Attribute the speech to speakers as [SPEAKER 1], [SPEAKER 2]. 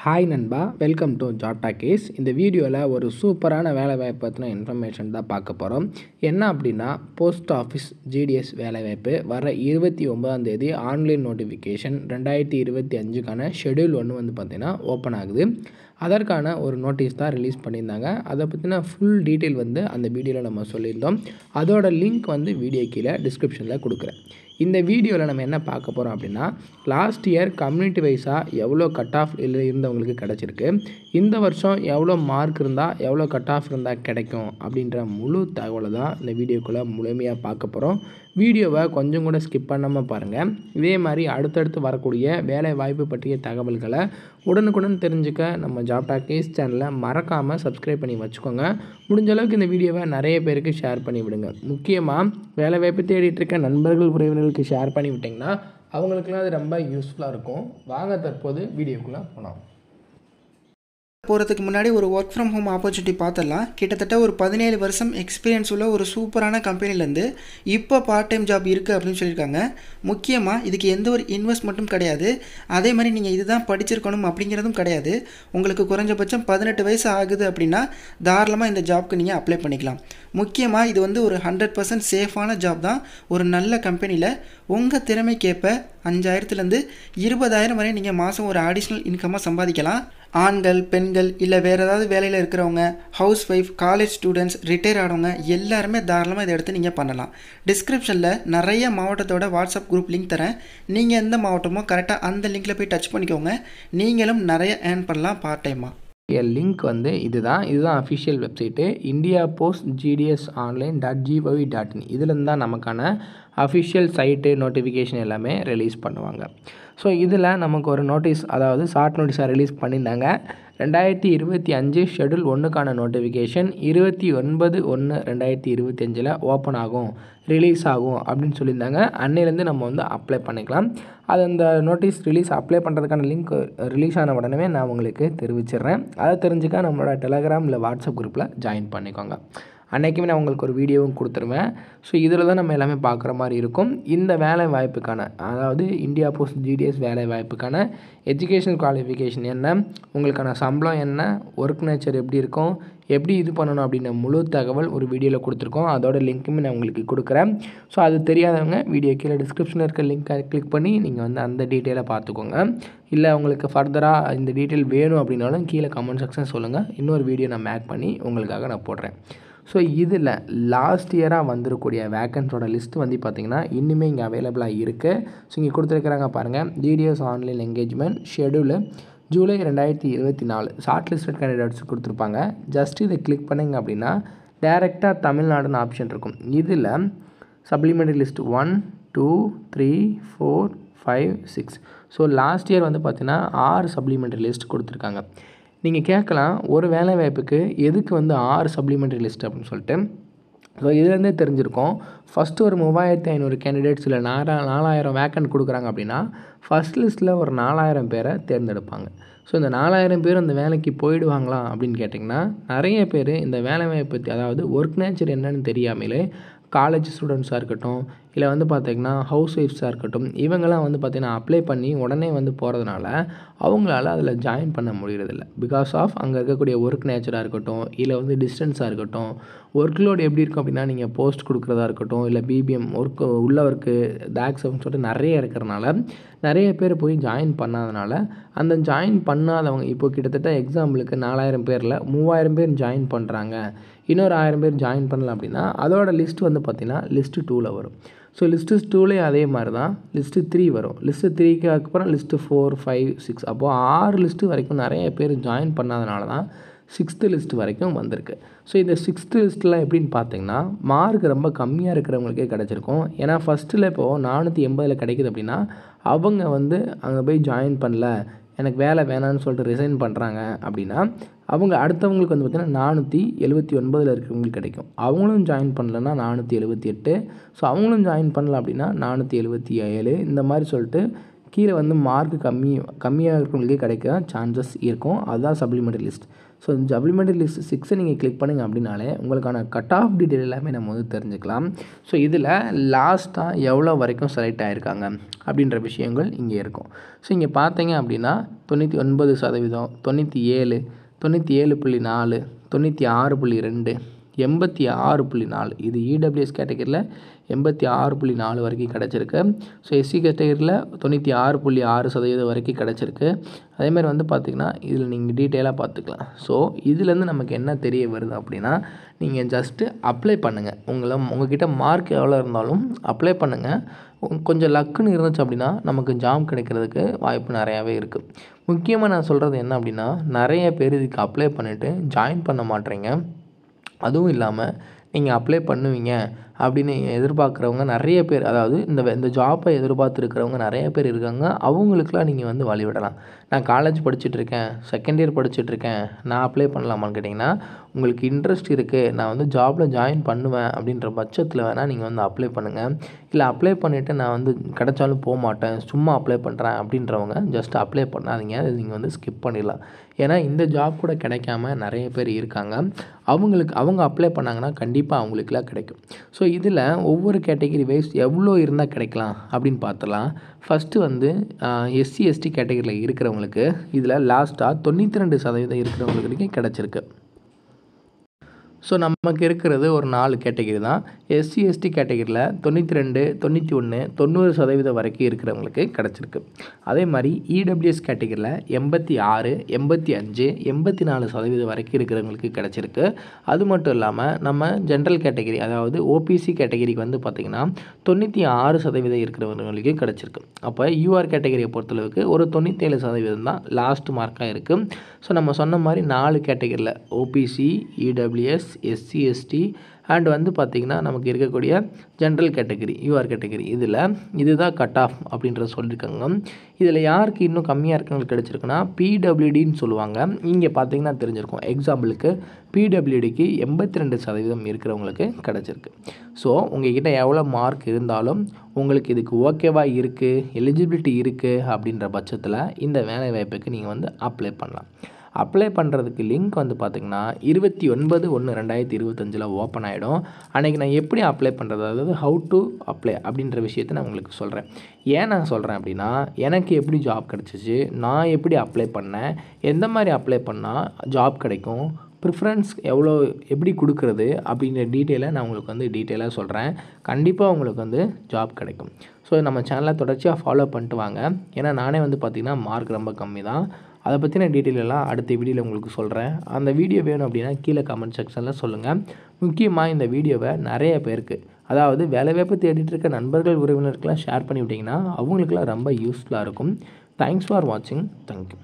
[SPEAKER 1] Hi நண்பா, welcome to ஜாட்டா case. இந்த வீடியோவில் ஒரு சூப்பரான வேலைவாய்ப்பு பற்றின இன்ஃபர்மேஷன் தான் பார்க்க போகிறோம். என்ன அப்படின்னா, போஸ்ட் ஆஃபீஸ் ஜிடிஎஸ் வேலைவாய்ப்பு வர 29 ஆன்லைன் நோட்டிஃபிகேஷன் 2025க்கான ஷெடியூல் ஒன்று வந்து பார்த்திங்கன்னா ஓப்பன் ஆகுது. அதற்கான ஒரு நோட்டீஸ் தான் ரிலீஸ் பண்ணியிருந்தாங்க. அதை பற்றின ஃபுல் டீட்டெயில் வந்து அந்த வீடியோவில் நம்ம சொல்லியிருந்தோம். அதோட லிங்க் வந்து வீடியோ கீழே டிஸ்கிரிப்ஷனில் கொடுக்குறேன். இந்த வீடியோவில் நம்ம என்ன பார்க்க போகிறோம் அப்படின்னா, லாஸ்ட் இயர் கம்யூனிட்டி வைஸாக எவ்வளோ கட் ஆஃப் இருந்தவங்களுக்கு கிடச்சிருக்கு, இந்த வருஷம் எவ்வளோ மார்க் இருந்தால் எவ்வளோ கட் ஆஃப் இருந்தால் கிடைக்கும் அப்படின்ற முழு தகவலை தான் இந்த வீடியோக்குள்ளே முழுமையாக பார்க்க போகிறோம். வீடியோவை கொஞ்சம் கூட ஸ்கிப் பண்ணாமல் பாருங்கள். இதே மாதிரி அடுத்தடுத்து வரக்கூடிய வேலை வாய்ப்பு பற்றிய தகவல்களை உடனுக்குடன் தெரிஞ்சுக்க நம்ம ஜாப்டா கேஸ் சேனலை மறக்காமல் சப்ஸ்கிரைப் பண்ணி வச்சுக்கோங்க. முடிஞ்ச அளவுக்கு இந்த வீடியோவை நிறைய பேருக்கு ஷேர் பண்ணி விடுங்க. முக்கியமாக வேலை வாய்ப்பு தேடிட்டு இருக்க நண்பர்கள் உறவினர்களுக்கு ஷேர் பண்ணி விட்டிங்கன்னா அவங்களுக்குலாம் அது ரொம்ப யூஸ்ஃபுல்லாக இருக்கும். வாங்க தற்போது வீடியோக்குள்ளே போகலாம்.
[SPEAKER 2] போகிறதுக்கு முன்னாடி ஒரு ஒர்க் ஃப்ரம் ஹோம் ஆப்பர்ச்சுனிட்டி பார்த்துடலாம். கிட்டத்தட்ட ஒரு 17 வருஷம் எக்ஸ்பீரியன்ஸ் உள்ள ஒரு சூப்பரான கம்பெனிலேருந்து இப்போ பார்ட் டைம் ஜாப் இருக்குது அப்படின்னு சொல்லியிருக்காங்க. முக்கியமாக இதுக்கு எந்த ஒரு இன்வெஸ்ட்மெண்ட்டும் கிடையாது. அதே மாதிரி நீங்கள் இதுதான் படிச்சிருக்கணும் அப்படிங்கிறதும் கிடையாது. உங்களுக்கு குறைஞ்சபட்சம் 18 வயசு ஆகுது அப்படின்னா தாராளமாக இந்த ஜாப்க்கு நீங்கள் அப்ளை பண்ணிக்கலாம். முக்கியமாக இது வந்து ஒரு 100% சேஃபான ஜாப் தான். ஒரு நல்ல கம்பெனியில் உங்கள் திறமைக்கேற்ப 5000லேருந்து 20,000 வரை நீங்கள் மாதம் ஒரு அடிஷ்னல் இன்கமாக சம்பாதிக்கலாம். ஆண்கள், பெண்கள், இல்லை வேறு ஏதாவது வேலையில் இருக்கிறவங்க, house wife, college students, retire ஆனவங்க எல்லாருமே தாராளமாக இதை எடுத்து நீங்கள் பண்ணலாம். டிஸ்கிரிப்ஷனில் நிறைய மாவட்டத்தோட வாட்ஸ்அப் குரூப் லிங்க் தரேன். நீங்கள் எந்த மாவட்டமோ கரெக்டாக அந்த லிங்க்கில் போய் டச் பண்ணிக்கோங்க. நீங்களும் நிறைய ஏர்ன் பண்ணலாம் பார்ட் டைமாக.
[SPEAKER 1] லிங்க் வந்து இதுதான் official website India post GDS ஆன்லைன்.gov.in. இதுலேருந்து தான் நமக்கான அஃபிஷியல் சைட்டு நோட்டிஃபிகேஷன் எல்லாமே ரிலீஸ் பண்ணுவாங்க. ஸோ இதில் நமக்கு ஒரு நோட்டீஸ், அதாவது ஷார்ட் நோட்டீஸாக ரிலீஸ் பண்ணியிருந்தாங்க. 2025 ஷெடியூல் 1க்கான நோட்டிஃபிகேஷன் 29/1/2025 ஓப்பன் ஆகும், ரிலீஸ் ஆகும் அப்படின்னு சொல்லியிருந்தாங்க. அன்னையிலேருந்து நம்ம வந்து அப்ளை பண்ணிக்கலாம். அது அந்த நோட்டீஸ் அப்ளை பண்ணுறதுக்கான லிங்க் ரிலீஸ் ஆன உடனே நான் உங்களுக்கு தெரிவிச்சிடுறேன். அதை தெரிஞ்சுக்க நம்மளோட டெலகிராம் இல்லை வாட்ஸ்அப் குரூப்பில் ஜாயின் பண்ணிக்கோங்க. அன்றைக்குமே நான் உங்களுக்கு ஒரு வீடியோவும் கொடுத்துருவேன். ஸோ இதில் தான் நம்ம எல்லாமே பார்க்குற மாதிரி இருக்கும். இந்த வேலை வாய்ப்புக்கான, அதாவது இந்தியா போஸ்ட் ஜிடிஎஸ் வேலை வாய்ப்புக்கான எஜுகேஷனல் குவாலிஃபிகேஷன் என்ன, உங்களுக்கான சம்பளம் என்ன, ஒர்க் நேச்சர் எப்படி இருக்கும், எப்படி இது பண்ணணும் அப்படின்ற முழு தகவல் ஒரு வீடியோவில் கொடுத்துருக்கோம். அதோட லிங்க்குமே நான் உங்களுக்கு கொடுக்குறேன். ஸோ அது தெரியாதவங்க வீடியோ கீழே டிஸ்கிரிப்ஷனில் இருக்க லிங்க்கை கிளிக் பண்ணி நீங்கள் வந்து அந்த டீட்டெயிலை பார்த்துக்கோங்க. இல்லை உங்களுக்கு ஃபர்தராக இந்த டீட்டெயில் வேணும் அப்படின்னாலும் கீழே கமெண்ட் செக்ஷன் சொல்லுங்கள். இன்னொரு வீடியோ நான் மேக் பண்ணி உங்களுக்காக நான் போடுறேன். ஸோ இதில் லாஸ்ட் இயராக வந்திருக்கக்கூடிய வேக்கன்ஸோட லிஸ்ட்டு வந்து பார்த்திங்கன்னா இன்னுமே இங்கே அவைலபிளாக இருக்குது. ஸோ இங்கே கொடுத்துருக்குறாங்க பாருங்கள். GDS online engagement schedule July 2024 short listed candidates கொடுத்துருப்பாங்க. ஜஸ்ட் இதை கிளிக் பண்ணிங்க அப்படின்னா டேரெக்டாக தமிழ்நாடுன்னு ஆப்ஷன் இருக்கும். இதில் supplementary list 1, 2, 3, 4, 5, 6. So last year வந்து பார்த்திங்கன்னா 6 சப்ளிமெண்ட்ரி லிஸ்ட் கொடுத்துருக்காங்க. நீங்கள் கேட்கலாம், ஒரு வேலை வாய்ப்புக்கு எதுக்கு வந்து 6 சப்ளிமெண்ட்ரி லிஸ்ட் அப்படின்னு சொல்லிட்டு. ஸோ இதுலேருந்தே தெரிஞ்சிருக்கோம். ஃபஸ்ட்டு ஒரு 3500 கேண்டிடேட்ஸ் இல்லை 4000 வேக்கன்ட் கொடுக்குறாங்க அப்படின்னா ஃபஸ்ட் லிஸ்ட்டில் ஒரு 4000 பேரை தேர்ந்தெடுப்பாங்க. ஸோ இந்த 4000 பேர் அந்த வேலைக்கு போயிடுவாங்களா அப்படின்னு கேட்டிங்கன்னா, நிறைய பேர் இந்த வேலை வாய்ப்பு, அதாவது ஒர்க் நேச்சர் என்னன்னு தெரியாமலே காலேஜ் ஸ்டூடெண்ட்ஸாக இருக்கட்டும், இல்லை வந்து பார்த்திங்கன்னா ஹவுஸ் ஒய்ஃப்ஸாக இருக்கட்டும், இவங்கெல்லாம் வந்து பார்த்திங்கன்னா அப்ளை பண்ணி உடனே வந்து போகிறதுனால அவங்களால அதில் ஜாயின் பண்ண முடியறதில்ல. பிகாஸ் ஆஃப் அங்கே இருக்கக்கூடிய ஒர்க் நேச்சராக இருக்கட்டும், இல்லை வந்து டிஸ்டன்ஸாக இருக்கட்டும், ஒர்க் லோடு எப்படி இருக்கும் அப்படின்னா, நீங்கள் போஸ்ட் கொடுக்குறதா இருக்கட்டும், இல்லை பிபிஎம் ஒர்க்கு உள்ள ஒர்க்கு டேக்ஸ்ன்னு சொல்லிட்டு நிறைய இருக்கிறனால நிறைய பேர் போய் ஜாயின் பண்ணாதனால அந்த ஜாயின் பண்ணாதவங்க இப்போ கிட்டத்தட்ட எக்ஸாம்பிளுக்கு 4000 பேரில் 3000 பேர் ஜாயின் பண்ணுறாங்க, இன்னொரு 1000 பேர் ஜாயின் பண்ணலாம் அப்படின்னா அதோட லிஸ்ட் வந்து பார்த்திங்கன்னா லிஸ்ட்டு 2ல் வரும். ஸோ லிஸ்ட்டு 2லேயே அதே மாதிரி தான் லிஸ்ட்டு 3 வரும். லிஸ்ட்டு 3க்கு அப்புறம் லிஸ்ட்டு 4, 5, 6. அப்போது 6 லிஸ்ட்டு வரைக்கும் நிறைய பேர் ஜாயின் பண்ணாதனால தான் 6th லிஸ்ட் வரைக்கும் வந்திருக்கு. ஸோ இந்த 6th லிஸ்ட்டில் எப்படின்னு பார்த்தீங்கன்னா மார்க் ரொம்ப கம்மியாக இருக்கிறவங்களுக்கே கிடச்சிருக்கும். ஏன்னா ஃபஸ்ட்டில் இப்போது 480 கிடைக்குது அப்படின்னா அவங்க வந்து அங்கே போய் ஜாயின் பண்ணல, எனக்கு வேலை வேணான்னு சொல்லிட்டு ரிசைன் பண்ணுறாங்க அப்படின்னா அவங்க அடுத்தவங்களுக்கு வந்து பார்த்திங்கன்னா 479 இருக்கிறவங்களுக்கு கிடைக்கும். அவங்களும் ஜாயின் பண்ணலன்னா 478. ஸோ அவங்களும் ஜாயின் பண்ணல அப்படின்னா 477. இந்த மாதிரி சொல்லிட்டு கீழே வந்து மார்க் கம்மியாக இருக்கிறவங்களுக்கு கிடைக்க சான்சஸ் இருக்கும். அதுதான் supplementary list. So supplementary list 6 நீங்கள் கிளிக் பண்ணுங்க அப்படின்னாலே உங்களுக்கான கட் ஆஃப் டீட்டெயில் எல்லாமே நம்ம வந்து தெரிஞ்சுக்கலாம். ஸோ இதில் லாஸ்ட்டாக எவ்வளோ வரைக்கும் செலக்ட் ஆகியிருக்காங்க அப்படின்ற விஷயங்கள் இங்கே இருக்கும். ஸோ இங்கே பார்த்தீங்க அப்படின்னா 99%, 97, 97.4, 96.2, 86.4 இது இடபிள்யூஎஸ் கேட்டகரியில் 86.4 வரைக்கும் கிடச்சிருக்கு. ஸோ எஸ்சி கேட்டகரியில் 96.6% வரைக்கும் கிடச்சிருக்கு. அதேமாதிரி வந்து பார்த்திங்கன்னா இதில் நீங்கள் டீட்டெயிலாக பார்த்துக்கலாம். ஸோ இதுலேருந்து நமக்கு என்ன தெரிய வருது அப்படின்னா, நீங்கள் ஜஸ்ட்டு அப்ளை பண்ணுங்கள். உங்கள்கிட்ட மார்க் எவ்வளோ இருந்தாலும் அப்ளை பண்ணுங்கள். கொஞ்சம் லக்குன்னு இருந்துச்சு அப்படின்னா நமக்கு ஜாப் கிடைக்கிறதுக்கு வாய்ப்பு நிறையாவே இருக்குது. முக்கியமாக நான் சொல்கிறது என்ன அப்படின்னா, நிறைய பேர் இதுக்கு அப்ளை பண்ணிவிட்டு ஜாயின் பண்ண மாட்டேறீங்க. அதுவும் இல்லாமல் நீங்கள் அப்ளை பண்ணுவீங்க அப்படின்னு எதிர்பார்க்குறவங்க நிறைய பேர், அதாவது இந்த ஜாப்பை எதிர்பார்த்துருக்கிறவங்க நிறைய பேர் இருக்காங்க. அவங்களுக்குலாம் நீங்கள் வந்து வழிவிடலாம். நான் காலேஜ் படிச்சுட்ருக்கேன், செகண்ட் இயர் படிச்சுட்ருக்கேன், நான் அப்ளை பண்ணலாமான்னு கேட்டிங்கன்னா, உங்களுக்கு இன்ட்ரெஸ்ட் இருக்குது, நான் வந்து ஜாபில் ஜாயின் பண்ணுவேன் அப்படின்ற பட்சத்தில் வேணால் நீங்கள் வந்து அப்ளை பண்ணுங்கள். இல்லை அப்ளை பண்ணிவிட்டு நான் வந்து கிடைச்சாலும் போக மாட்டேன், சும்மா அப்ளை பண்ணுறேன் அப்படின்றவங்க ஜஸ்ட் அப்ளை பண்ணாதீங்க. அது நீங்கள் வந்து ஸ்கிப் பண்ணிடலாம். ஏன்னா இந்த ஜாப் கூட கிடைக்காம நிறைய பேர் இருக்காங்க. அவங்க அப்ளை பண்ணாங்கன்னா கண்டிப்பாக அவங்களுக்குலாம் கிடைக்கும். ஸோ இதில் ஒவ்வொரு கேட்டகரி வைஸ் எவ்வளோ இருந்தால் கிடைக்கலாம் அப்படின்னு பார்த்துலாம். ஃபஸ்ட்டு வந்து எஸ்சி எஸ்டி கேட்டகரியில் இருக்கிறவங்களுக்கு இதில் லாஸ்ட்டாக 92% இருக்கிறவங்களுக்கு வரைக்கும் கிடச்சிருக்கு. ஸோ நமக்கு இருக்கிறது ஒரு 4 கேட்டகரி தான். எஸ்சி எஸ்டி கேட்டகரியில் 92, 91, 90% வரைக்கும் இருக்கிறவங்களுக்கு கிடச்சிருக்கு. அதே மாதிரி இடபிள்யூஎஸ் கேட்டகரியில் 86, 85, 84% வரைக்கும் இருக்கிறவங்களுக்கு கிடச்சிருக்கு. அது மட்டும் இல்லாமல் நம்ம ஜென்ரல் கேட்டகரி, அதாவது ஓபிசி கேட்டகரிக்கு வந்து பார்த்திங்கன்னா 96% இருக்கிறவங்களுக்கு கிடச்சிருக்கு. அப்போ யூஆர் கேட்டகரியை பொறுத்தளவுக்கு ஒரு 97% தான் லாஸ்ட் மார்க்காக இருக்குது. ஸோ நம்ம சொன்ன மாதிரி 4 கேட்டகரியில் OBC, EWS, SC ST and வந்து பார்த்திங்கன்னா நமக்கு இருக்கக்கூடிய ஜென்ரல் கேட்டகரி, யூஆர் கேட்டகரி, இதுதான் கட் ஆஃப் அப்படின்றத சொல்லியிருக்காங்க. இதில் யாருக்கு இன்னும் கம்மியாக இருக்கிறவங்களுக்கு கிடச்சிருக்குன்னா பிடபிள்யூடின்னு சொல்லுவாங்க. இங்கே பார்த்திங்கன்னா தெரிஞ்சிருக்கும். எக்ஸாம்பிளுக்கு பிடபிள்யூடிக்கு 82% இருக்கிறவங்களுக்கு கிடச்சிருக்கு. ஸோ உங்கள்கிட்ட எவ்வளோ மார்க் இருந்தாலும் உங்களுக்கு இதுக்கு ஓகேவாக இருக்குது, எலிஜிபிலிட்டி இருக்குது அப்படின்ற பட்சத்தில் இந்த வேலைவாய்ப்புக்கு நீங்கள் வந்து அப்ளை பண்ணலாம். அப்ளை பண்ணுறதுக்கு லிங்க் வந்து பார்த்திங்கன்னா 29/1/2025 ஓப்பன் ஆகிடும். அன்றைக்கி நான் எப்படி அப்ளை பண்ணுறது, அதாவது ஹவு டு அப்ளை அப்படின்ற விஷயத்தை நான் உங்களுக்கு சொல்கிறேன். ஏன் நான் சொல்கிறேன் அப்படின்னா, எனக்கு எப்படி ஜாப் கிடச்சிச்சு, நான் எப்படி அப்ளை பண்ணேன், எந்த மாதிரி அப்ளை பண்ணால் ஜாப் கிடைக்கும், ப்ரிஃபரன்ஸ் எப்படி கொடுக்குறது அப்படிங்கிற டீட்டெயிலை நான் உங்களுக்கு வந்து டீட்டெயிலாக சொல்கிறேன். கண்டிப்பாக உங்களுக்கு வந்து ஜாப் கிடைக்கும். ஸோ நம்ம சேனலை தொடர்ச்சியாக ஃபாலோ பண்ணிட்டு வாங்க. ஏன்னா நானே வந்து பார்த்திங்கன்னா மார்க் ரொம்ப கம்மி தான். அதை பற்றின டீட்டெயில் எல்லாம் அடுத்த வீடியோவில் உங்களுக்கு சொல்கிறேன். அந்த வீடியோ வேணும் அப்படின்னா கீழே கமெண்ட் செக்ஷனில் சொல்லுங்கள். முக்கியமாக இந்த வீடியோவை நிறைய பேருக்கு, அதாவது வேலைவாய்ப்பு தேடிட்டு இருக்க நண்பர்கள் உறவினருக்கெல்லாம் ஷேர் பண்ணி விட்டிங்கன்னா அவங்களுக்குலாம் ரொம்ப யூஸ்ஃபுல்லாக இருக்கும். தேங்க்ஸ் ஃபார் வாட்சிங். தேங்க்யூ.